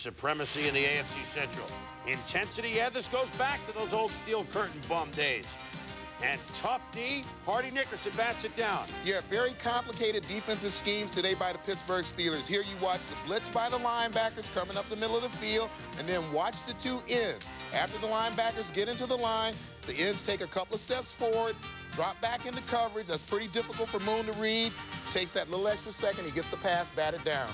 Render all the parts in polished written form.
supremacy in the AFC Central. Intensity, yeah, this goes back to those old steel curtain bum days. And tough D, Hardy Nickerson bats it down. Yeah, very complicated defensive schemes today by the Pittsburgh Steelers. Here you watch the blitz by the linebackers coming up the middle of the field, and then watch the two ends. After the linebackers get into the line, the ends take a couple of steps forward, drop back into coverage. That's pretty difficult for Moon to read. Takes that little extra second. He gets the pass batted down.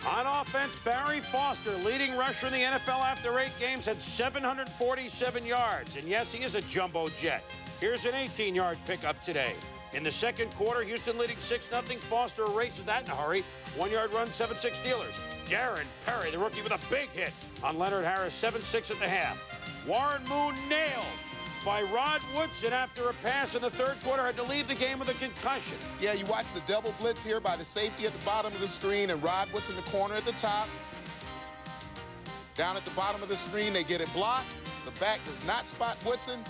On offense, Barry Foster, leading rusher in the NFL after 8 games, had 747 yards. And yes, he is a jumbo jet. Here's an 18-yard pickup today. In the second quarter, Houston leading 6-0. Foster erases that in a hurry. 1-yard run, 7-6 Steelers. Darren Perry, the rookie, with a big hit on Leonard Harris, 7-6 at the half. Warren Moon nailed by Rod Woodson after a pass in the third quarter, had to leave the game with a concussion. Yeah, you watch the double blitz here by the safety at the bottom of the screen and Rod Woodson in the corner at the top. Down at the bottom of the screen, they get it blocked. The back does not spot Woodson,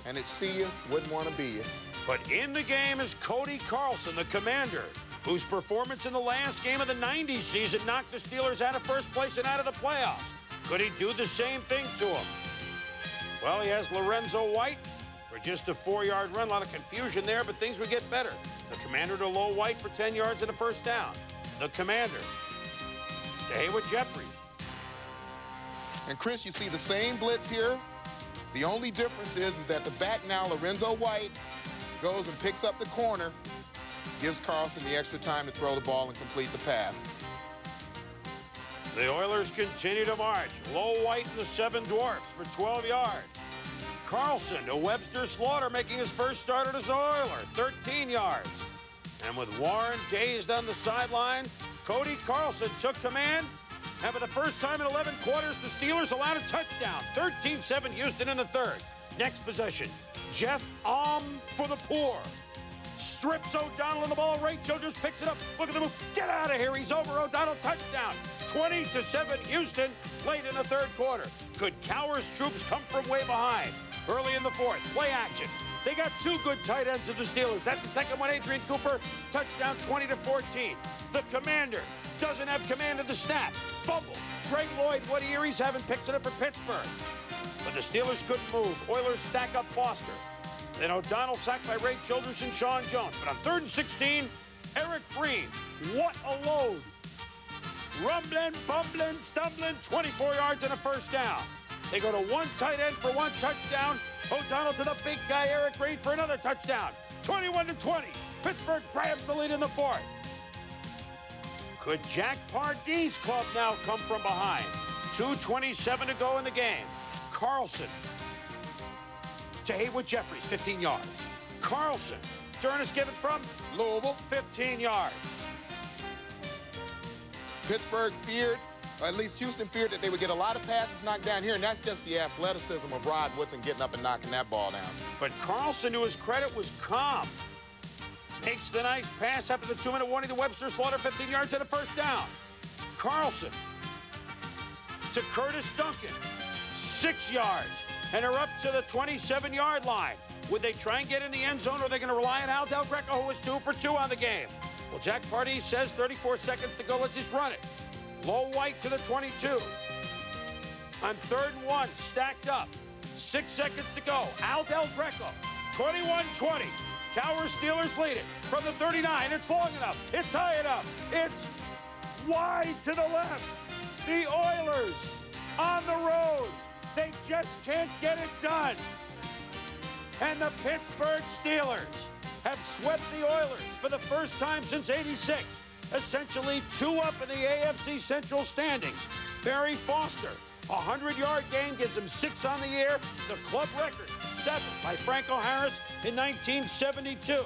and it's see you, wouldn't want to be you. But in the game is Cody Carlson, the commander, whose performance in the last game of the 90s season knocked the Steelers out of first place and out of the playoffs. Could he do the same thing to him? Well, he has Lorenzo White for just a 4-yard run. A lot of confusion there, but things would get better. The commander to Low White for 10 yards and a first down. The commander to Haywood Jeffries. And Chris, you see the same blitz here. The only difference is that the back now, Lorenzo White, goes and picks up the corner, gives Carlson the extra time to throw the ball and complete the pass. The Oilers continue to march. Low White and the 7 Dwarfs for 12 yards. Carlson to Webster Slaughter, making his first start as an Oiler, 13 yards. And with Warren dazed on the sideline, Cody Carlson took command. And for the first time in 11 quarters, the Steelers allowed a touchdown. 13-7 Houston in the third. Next possession, Jeff for the poor. Strips O'Donnell in the ball. Ray Childress picks it up. Look at the move. Get out of here. He's over. O'Donnell touchdown. 20-7 Houston late in the third quarter. Could Cowher's troops come from way behind? Early in the fourth, play action. They got 2 good tight ends of the Steelers. That's the second one, Adrian Cooper. Touchdown, 20-14. The commander doesn't have command of the snap. Fumble. Greg Lloyd, what a year he's having, picks it up for Pittsburgh. But the Steelers couldn't move. Oilers stack up Foster. Then O'Donnell sacked by Ray Childress and Sean Jones. But on 3rd and 16, Eric Green. What a load. Rumbling, bumbling, stumbling, 24 yards and a first down. They go to 1 tight end for 1 touchdown. O'Donnell to the big guy, Eric Green, for another touchdown. 21-20. Pittsburgh grabs the lead in the fourth. Could Jack Pardee's club now come from behind? 2:27 to go in the game. Carlson to Haywood Jeffries, 15 yards. Carlson, Ernest Gibbons from Louisville, 15 yards. Pittsburgh feared, or at least Houston feared, that they would get a lot of passes knocked down here, and that's just the athleticism of Rod Woodson getting up and knocking that ball down. But Carlson, to his credit, was calm. Makes the nice pass after the 2-minute warning to Webster Slaughter, 15 yards and a first down. Carlson to Curtis Duncan, 6 yards, and are up to the 27-yard line. Would they try and get in the end zone, or are they going to rely on Al Del Greco, who was 2 for 2 on the game? Well, Jack Pardee says 34 seconds to go. Let's just run it. Low White to the 22. On 3rd and 1, stacked up. 6 seconds to go. Al Del Greco, 21-20. Cowher Steelers lead it from the 39. It's long enough. It's high enough. It's wide to the left. The Oilers on the road. They just can't get it done. And the Pittsburgh Steelers have swept the Oilers for the first time since '86. Essentially 2 up in the AFC Central standings. Barry Foster, a 100-yard gain, gives them 6 on the year. The club record, 7 by Franco Harris in 1972.